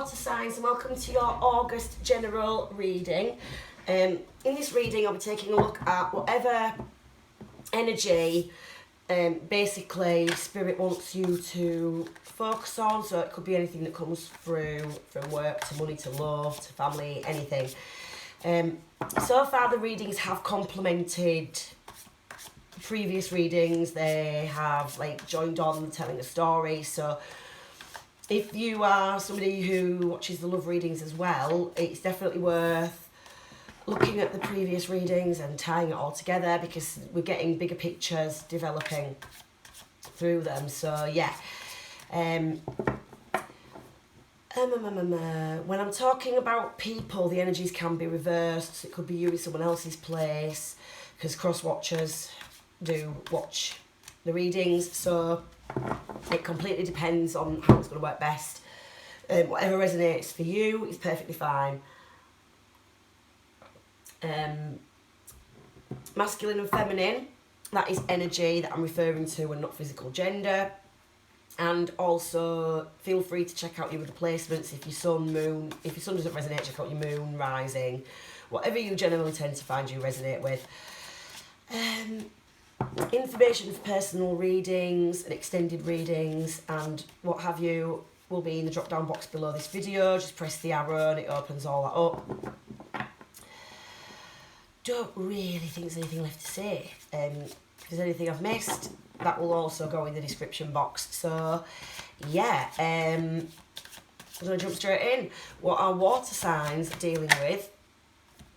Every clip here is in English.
water signs, and welcome to your August general reading. In this reading I'll be taking a look at whatever energy basically Spirit wants you to focus on. So it could be anything that comes through, from work to money to love to family, anything. So far the readings have complemented previous readings. They have joined on telling a story. So if you are somebody who watches the love readings as well, it's definitely worth looking at the previous readings and tying it all together, because we're getting bigger pictures developing through them. So yeah, when I'm talking about people, the energies can be reversed. So it could be you in someone else's place, because cross watchers do watch the readings. So it completely depends on how it's going to work best. Whatever resonates for you is perfectly fine. Masculine and feminine, that is energy that I'm referring to, and not physical gender. And also feel free to check out your other placements. If your sun, moon, if your sun doesn't resonate, check out your moon, rising, whatever you generally tend to find you resonate with. Information for personal readings and extended readings and what have you will be in the drop down box below this video. Just press the arrow and it opens all that up. Don't really think there's anything left to say. If there's anything I've missed, that will also go in the description box. So yeah, I'm going to jump straight in. What are water signs dealing with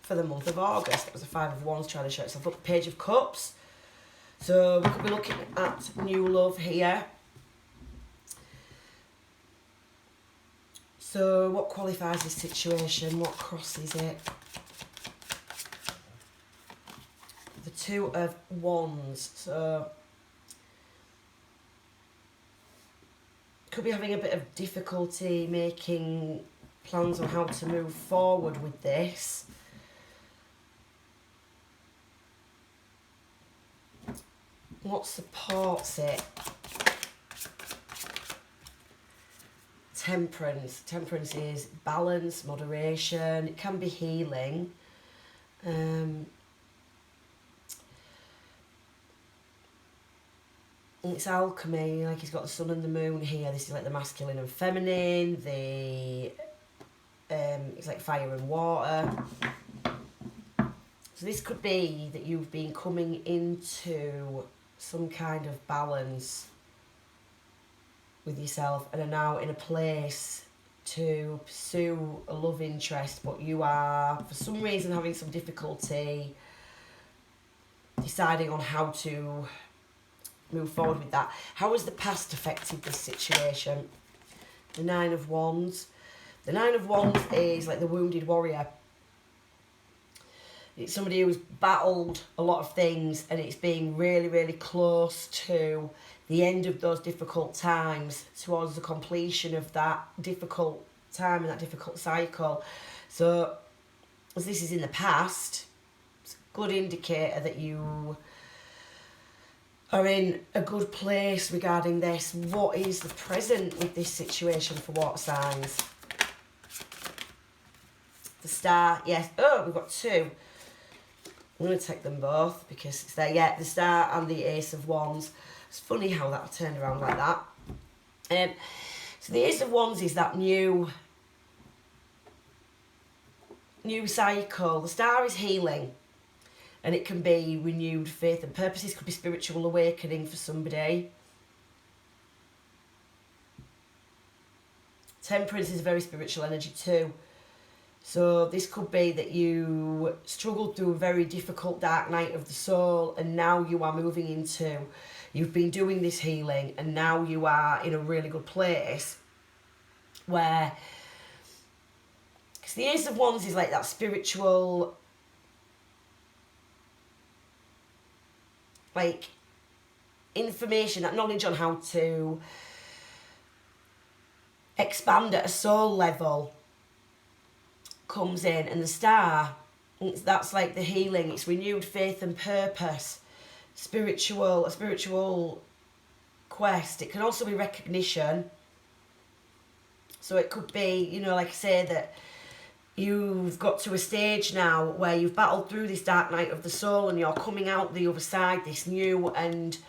for the month of August? That was a 5 of Wands trying to show itself up. Page of Cups. So we could be looking at new love here. So what qualifies this situation? What crosses it? The 2 of Wands. So could be having a bit of difficulty making plans on how to move forward with this. What supports it? Temperance. Temperance is balance, moderation. It can be healing. It's alchemy, like he's got the sun and the moon here. This is like the masculine and feminine. It's like fire and water. So this could be that you've been coming into some kind of balance with yourself and are now in a place to pursue a love interest, but you are for some reason having some difficulty deciding on how to move forward with that. How has the past affected this situation? The 9 of Wands. The 9 of Wands is like the wounded warrior. It's somebody who's battled a lot of things, and it's being really, really close to the end of those difficult times, towards the completion of that difficult time and that difficult cycle. So as this is in the past, it's a good indicator that you are in a good place regarding this. What is the present with this situation for water signs? The Star, yes. Oh, we've got 2. I'm going to take them both because it's there. Yeah, the Star and the Ace of Wands. It's funny how that turned around like that. So the Ace of Wands is that new cycle. The Star is healing, and it can be renewed faith and purposes. Could be spiritual awakening for somebody. Temperance is a very spiritual energy too. So this could be that you struggled through a very difficult dark night of the soul, and now you are moving into, you've been doing this healing, and now you are in a really good place where, because the Ace of Wands is like that spiritual, like, information, that knowledge on how to expand at a soul level comes in. And the Star, that's like the healing. It's renewed faith and purpose, a spiritual quest. It can also be recognition. So it could be, you know, like I say, that you've got to a stage now where you've battled through this dark night of the soul and you're coming out the other side, this new and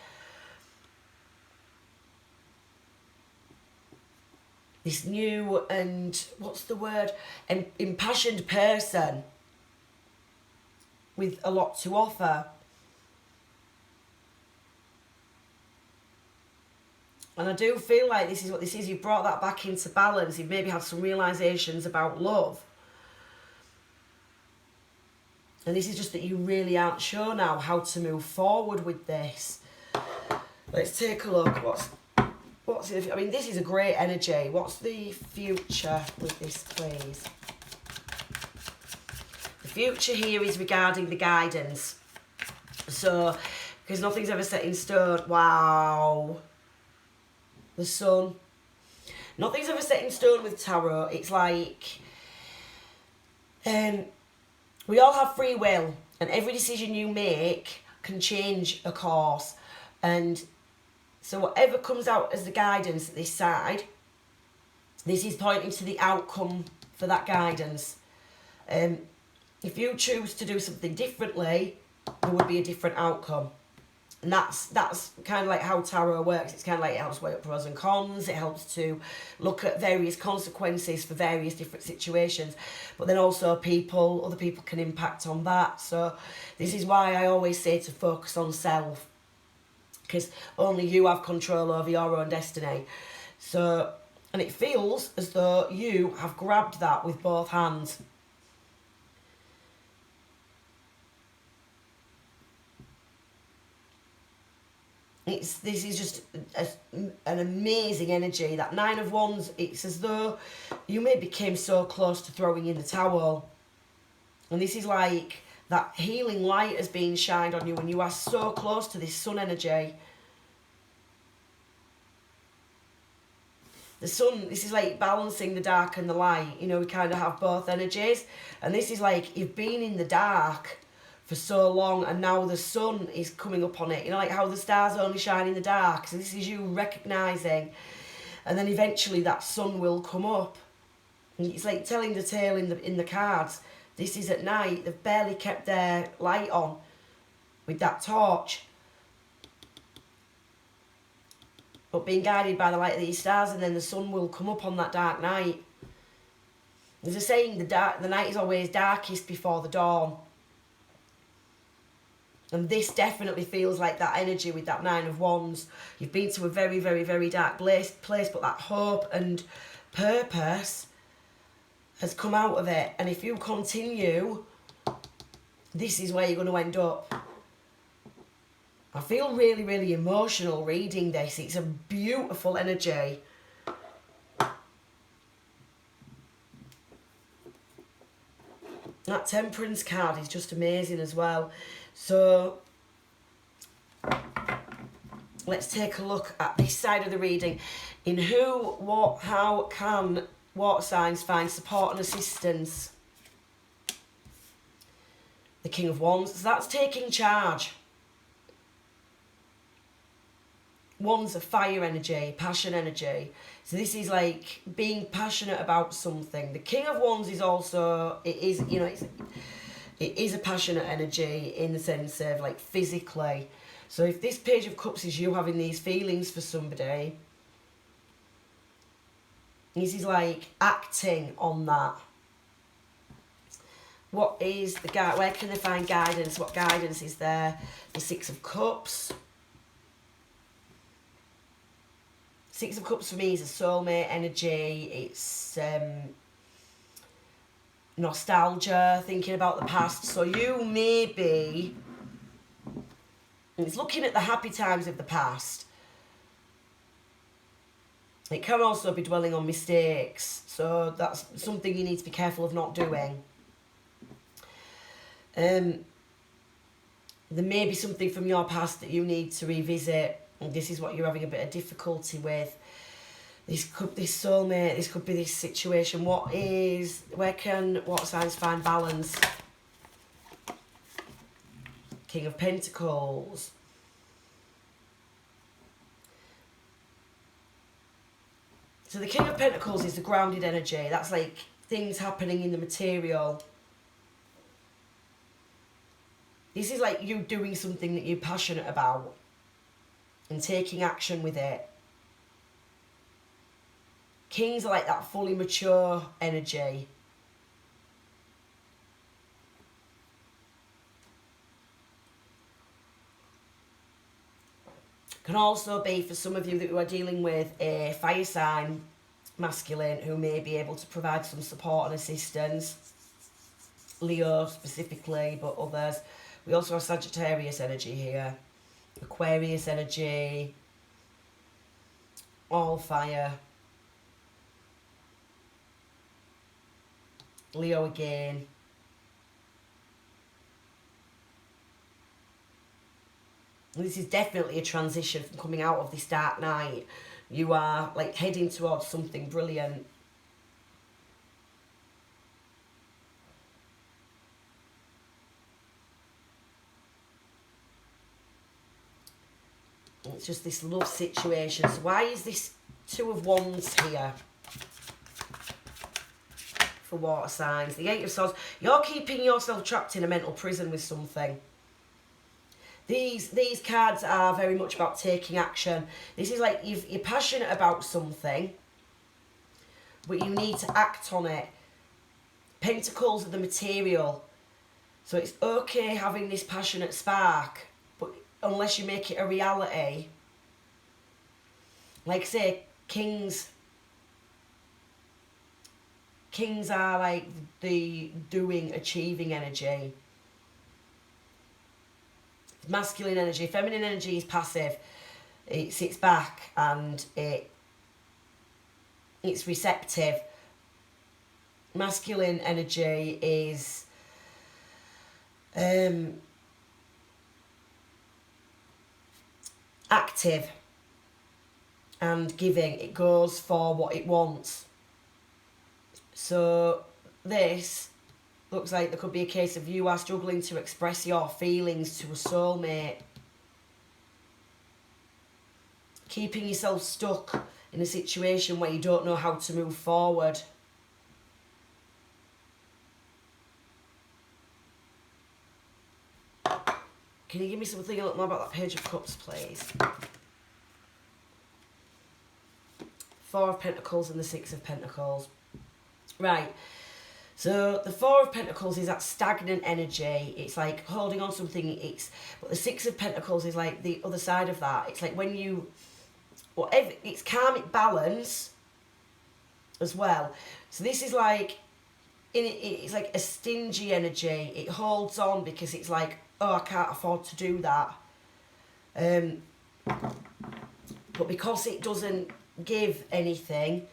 what's the word, an impassioned person with a lot to offer. And I do feel like this is what this is. You've brought that back into balance. You've maybe had some realizations about love. And this is just that you really aren't sure now how to move forward with this. Let's take a look. What's it? I mean, this is a great energy. What's the future with this, please? The future here is regarding the guidance. So, because nothing's ever set in stone. Wow. The sun. Nothing's ever set in stone with tarot. It's like, we all have free will, and every decision you make can change a course. And so whatever comes out as the guidance at this side, this is pointing to the outcome for that guidance. If you choose to do something differently, there would be a different outcome. And that's kind of like how tarot works. It's kind of like it helps weigh up pros and cons. It helps to look at various consequences for various different situations. But then also other people can impact on that. So this is why I always say to focus on self. Because only you have control over your own destiny. So, and it feels as though you have grabbed that with both hands. This is just an amazing energy. That Nine of Wands, it's as though you maybe came so close to throwing in the towel. And this is like that healing light has been shined on you and you are so close to this sun energy. The sun, this is like balancing the dark and the light. You know, we kind of have both energies. And this is like you've been in the dark for so long and now the sun is coming up on it. You know, like how the stars only shine in the dark. So this is you recognising. And then eventually that sun will come up. And it's like telling the tale in the cards. This is at night. They've barely kept their light on with that torch. But being guided by the light of these stars, and then the sun will come up on that dark night. There's a saying, the night is always darkest before the dawn. And this definitely feels like that energy with that Nine of Wands. You've been to a very, very, very dark place, but that hope and purpose has come out of it. And if you continue, this is where you're going to end up. I feel really, really emotional reading this. It's a beautiful energy. That Temperance card is just amazing as well. So, let's take a look at this side of the reading. In who, what, how can water signs find support and assistance? The King of Wands. So that's taking charge. Wands are fire energy, passion energy. So this is like being passionate about something. The King of Wands is also, it is, you know, it is a passionate energy in the sense of like physically. So if this Page of Cups is you having these feelings for somebody, this is like acting on that. What is the guide? Where can they find guidance? What guidance is there? The Six of Cups. Six of Cups for me is a soulmate energy. It's nostalgia, thinking about the past. So you may be, it's looking at the happy times of the past. It can also be dwelling on mistakes. So that's something you need to be careful of not doing. There may be something from your past that you need to revisit. And this is what you're having a bit of difficulty with. This could be soulmate, this could be this situation. Where can water signs find balance? King of Pentacles. So the King of Pentacles is the grounded energy. That's like things happening in the material. This is like you doing something that you're passionate about and taking action with it. Kings are like that fully mature energy. Can also be for some of you that are dealing with a fire sign masculine who may be able to provide some support and assistance. Leo specifically, but others. We also have Sagittarius energy here. Aquarius energy. All fire. Leo again. And this is definitely a transition from coming out of this dark night. You are like heading towards something brilliant. It's just this love situation. So why is this Two of Wands here? For water signs. The Eight of Swords. You're keeping yourself trapped in a mental prison with something. These cards are very much about taking action. This is like you're passionate about something, but you need to act on it. Pentacles are the material. So it's okay having this passionate spark, but unless you make it a reality. Like say, Kings are like the doing, achieving energy. Masculine energy. Feminine energy is passive. It sits back and it's receptive. Masculine energy is active and giving. It goes for what it wants. So this looks like there could be a case of you are struggling to express your feelings to a soulmate. Keeping yourself stuck in a situation where you don't know how to move forward. Can you give me something a little more about that Page of Cups, please? Four of Pentacles and the Six of Pentacles. Right. So the Four of Pentacles is that stagnant energy. It's like holding on to something. But the Six of Pentacles is like the other side of that. It's like when you, whatever, it's karmic balance as well. So this is like, it's like a stingy energy. It holds on because it's like, oh, I can't afford to do that. But because it doesn't give anything,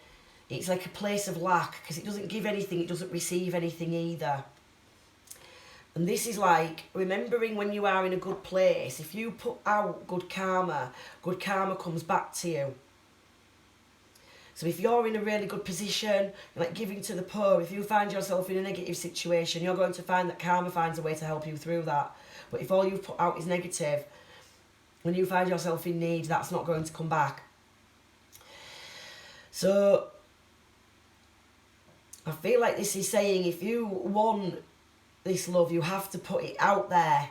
it's like a place of lack, because it doesn't give anything, it doesn't receive anything either. And this is like remembering when you are in a good place. If you put out good karma comes back to you. So if you're in a really good position, like giving to the poor, if you find yourself in a negative situation, you're going to find that karma finds a way to help you through that. But if all you've put out is negative, when you find yourself in need, that's not going to come back. So I feel like this is saying if you want this love, you have to put it out there.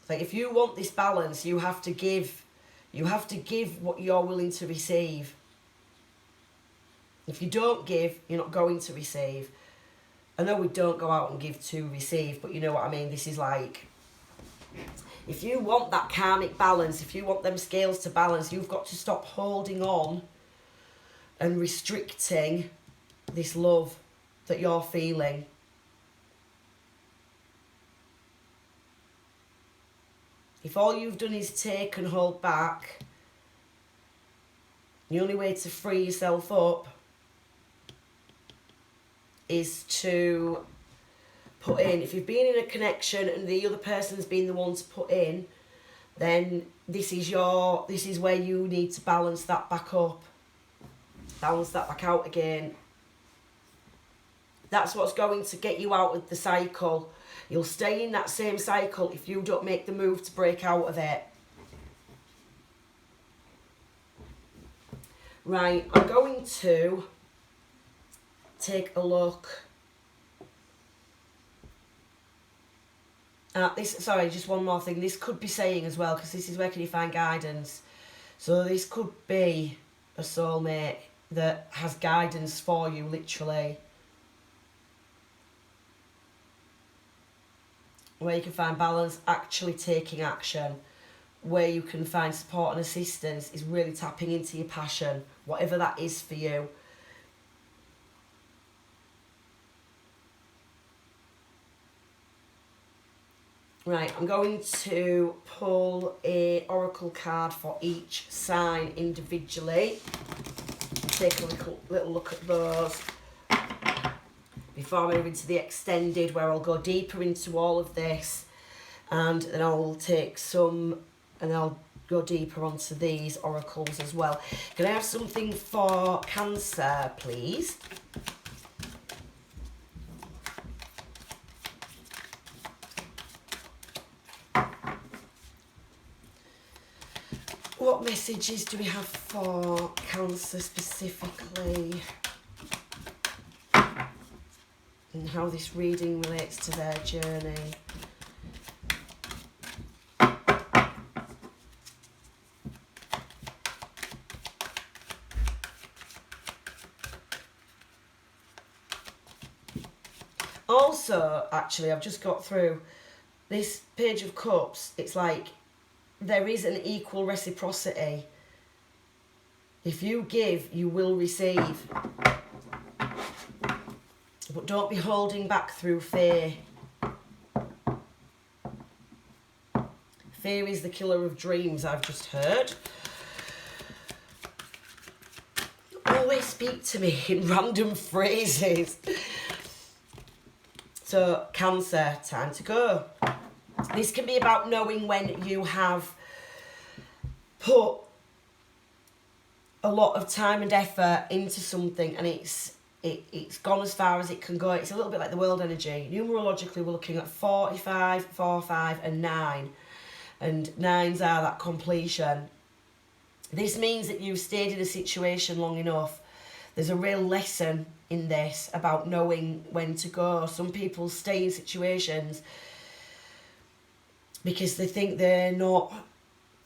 Like if you want this balance, you have to give. You have to give what you're willing to receive. If you don't give, you're not going to receive. I know we don't go out and give to receive, but you know what I mean? This is like, if you want that karmic balance, if you want them scales to balance, you've got to stop holding on and restricting this love that you're feeling. If all you've done is take and hold back, the only way to free yourself up is to put in. If you've been in a connection and the other person's been the one to put in, then this is where you need to balance that back up. Balance that back out again. That's what's going to get you out of the cycle. You'll stay in that same cycle if you don't make the move to break out of it. Right, I'm going to take a look at this. Sorry, just one more thing. This could be saying as well, because this is where can you find guidance. So this could be a soulmate that has guidance for you, literally. Where you can find balance, actually taking action. Where you can find support and assistance is really tapping into your passion, whatever that is for you. Right, I'm going to pull a oracle card for each sign individually. Take a little look at those before I move into the extended, where I'll go deeper into all of this, and then I'll take some, and I'll go deeper onto these oracles as well. Can I have something for Cancer, please? What messages do we have for Cancer specifically? And how this reading relates to their journey. Also, actually, I've just got through this Page of Cups. It's like there is an equal reciprocity. If you give, you will receive. But don't be holding back through fear. Fear is the killer of dreams, I've just heard. Always speak to me in random phrases. So, Cancer, time to go. This can be about knowing when you have put a lot of time and effort into something and it's gone as far as it can go. It's a little bit like the world energy. Numerologically, we're looking at 45, 45 and 9. And 9s are that completion. This means that you've stayed in a situation long enough. There's a real lesson in this about knowing when to go. Some people stay in situations because they think they're not,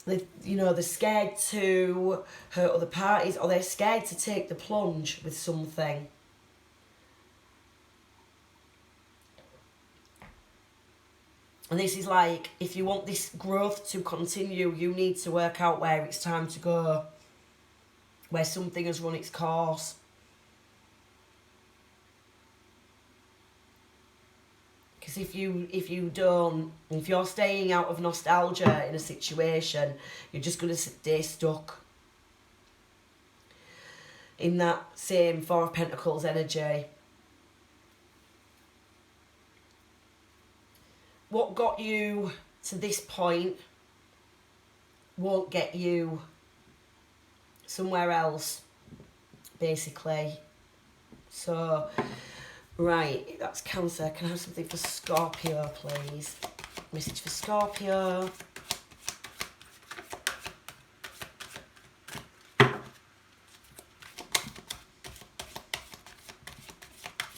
they're scared to hurt other parties, or they're scared to take the plunge with something. And this is like, if you want this growth to continue, you need to work out where it's time to go, where something has run its course. Because if you're staying out of nostalgia in a situation, you're just going to stay stuck in that same Four of Pentacles energy. What got you to this point won't get you somewhere else, basically. So, right, that's Cancer. Can I have something for Scorpio, please? Message for Scorpio.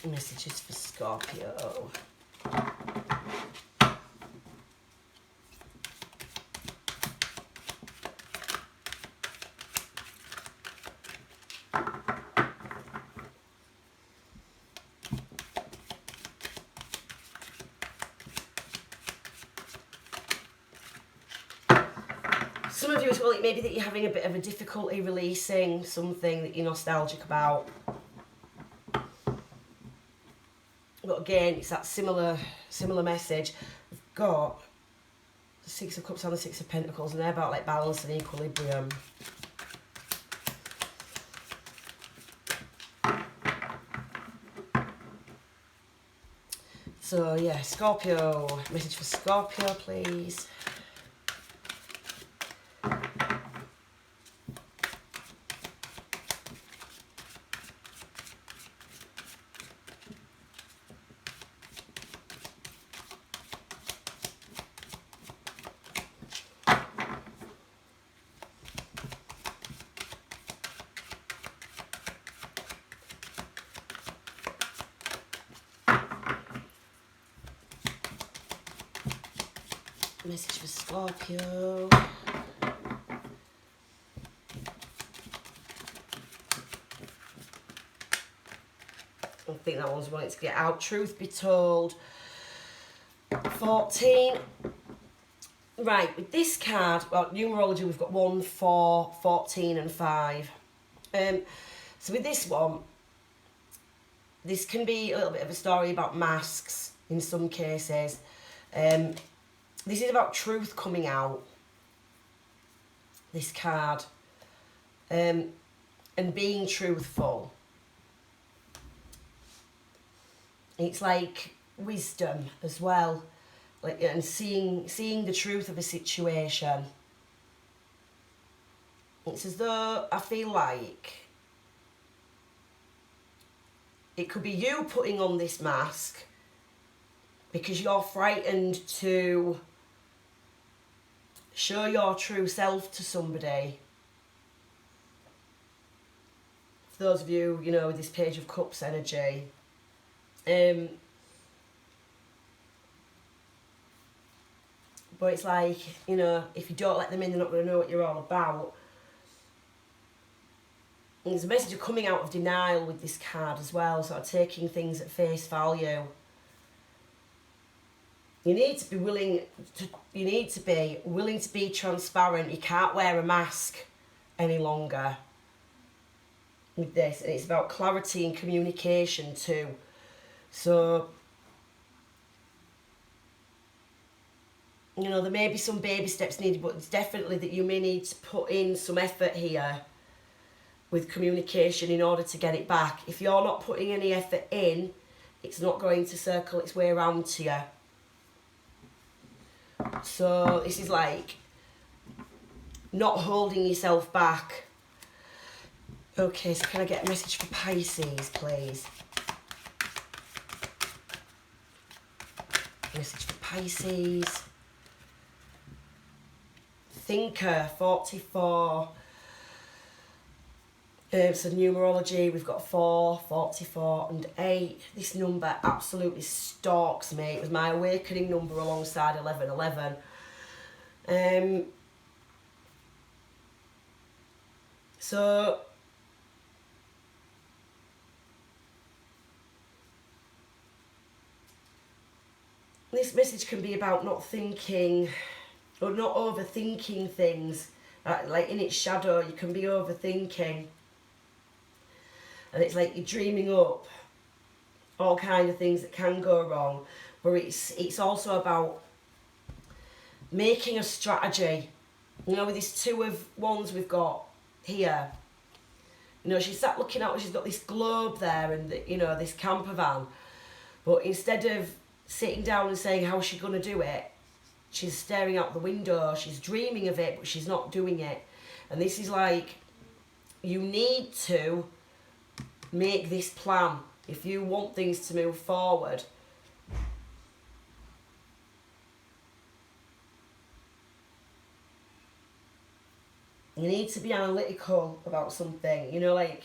Messages for Scorpio. Some of you as well, it may be that you're having a bit of a difficulty releasing something that you're nostalgic about. But again, it's that similar message. We've got the Six of Cups and the Six of Pentacles, and they're about like balance and equilibrium. So yeah, Scorpio, message for Scorpio, please. Message for Scorpio. I think that one's wanting to get out. Truth be told. 14. Right, with this card, well, numerology, we've got 1, 4, 14 and 5. So with this one, this can be a little bit of a story about masks in some cases. This is about truth coming out, this card, and being truthful. It's like wisdom as well, like, and seeing the truth of a situation. It's as though I feel like it could be you putting on this mask because you're frightened to show your true self to somebody. For those of you, you know, with this Page of Cups energy, but it's like, you know, if you don't let them in, they're not going to know what you're all about. And there's a message of coming out of denial with this card as well, sort of taking things at face value. You need to be willing to be transparent. You can't wear a mask any longer with this. And it's about clarity and communication too. So, you know, there may be some baby steps needed, but it's definitely that you may need to put in some effort here with communication in order to get it back. If you're not putting any effort in, it's not going to circle its way around to you. So this is like not holding yourself back. Okay, so can I get a message for Pisces, please? Message for Pisces. Thinker, 44. So numerology, we've got 4, 44 and 8. This number absolutely stalks me. It was my awakening number alongside 1111. So this message can be about not thinking or not overthinking things. Like in its shadow, you can be overthinking. And it's like you're dreaming up all kind of things that can go wrong. But it's also about making a strategy. You know, with this 2 of Wands we've got here. You know, she's sat looking out, she's got this globe there and, you know, this camper van. But instead of sitting down and saying how's she going to do it, she's staring out the window, she's dreaming of it, but she's not doing it. And this is like, you need to make this plan if you want things to move forward. You need to be analytical about something, you know, like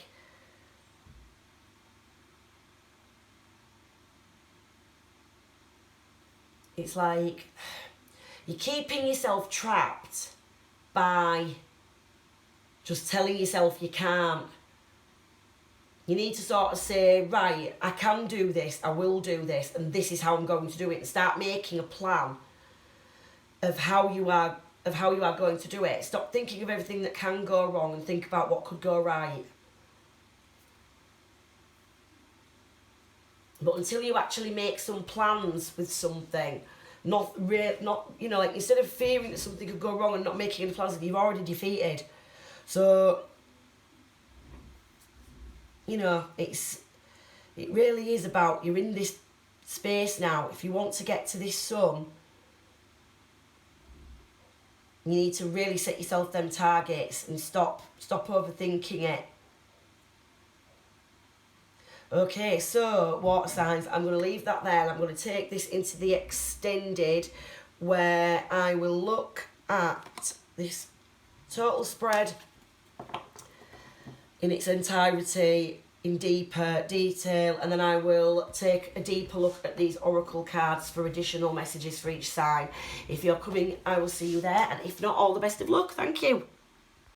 it's like you're keeping yourself trapped by just telling yourself you can't. You need to sort of say, right, I can do this, I will do this, and this is how I'm going to do it, and start making a plan of how you are going to do it. Stop thinking of everything that can go wrong and think about what could go right. But until you actually make some plans with something, not you know, like instead of fearing that something could go wrong and not making any plans, you've already defeated. So, you know, it really is about, you're in this space now. If you want to get to this sun, you need to really set yourself them targets and stop overthinking it. Okay, so water signs, I'm going to leave that there and I'm going to take this into the extended, where I will look at this total spread in its entirety in deeper detail, and then I will take a deeper look at these oracle cards for additional messages for each sign. If you're coming, I will see you there, and if not, all the best of luck. Thank you.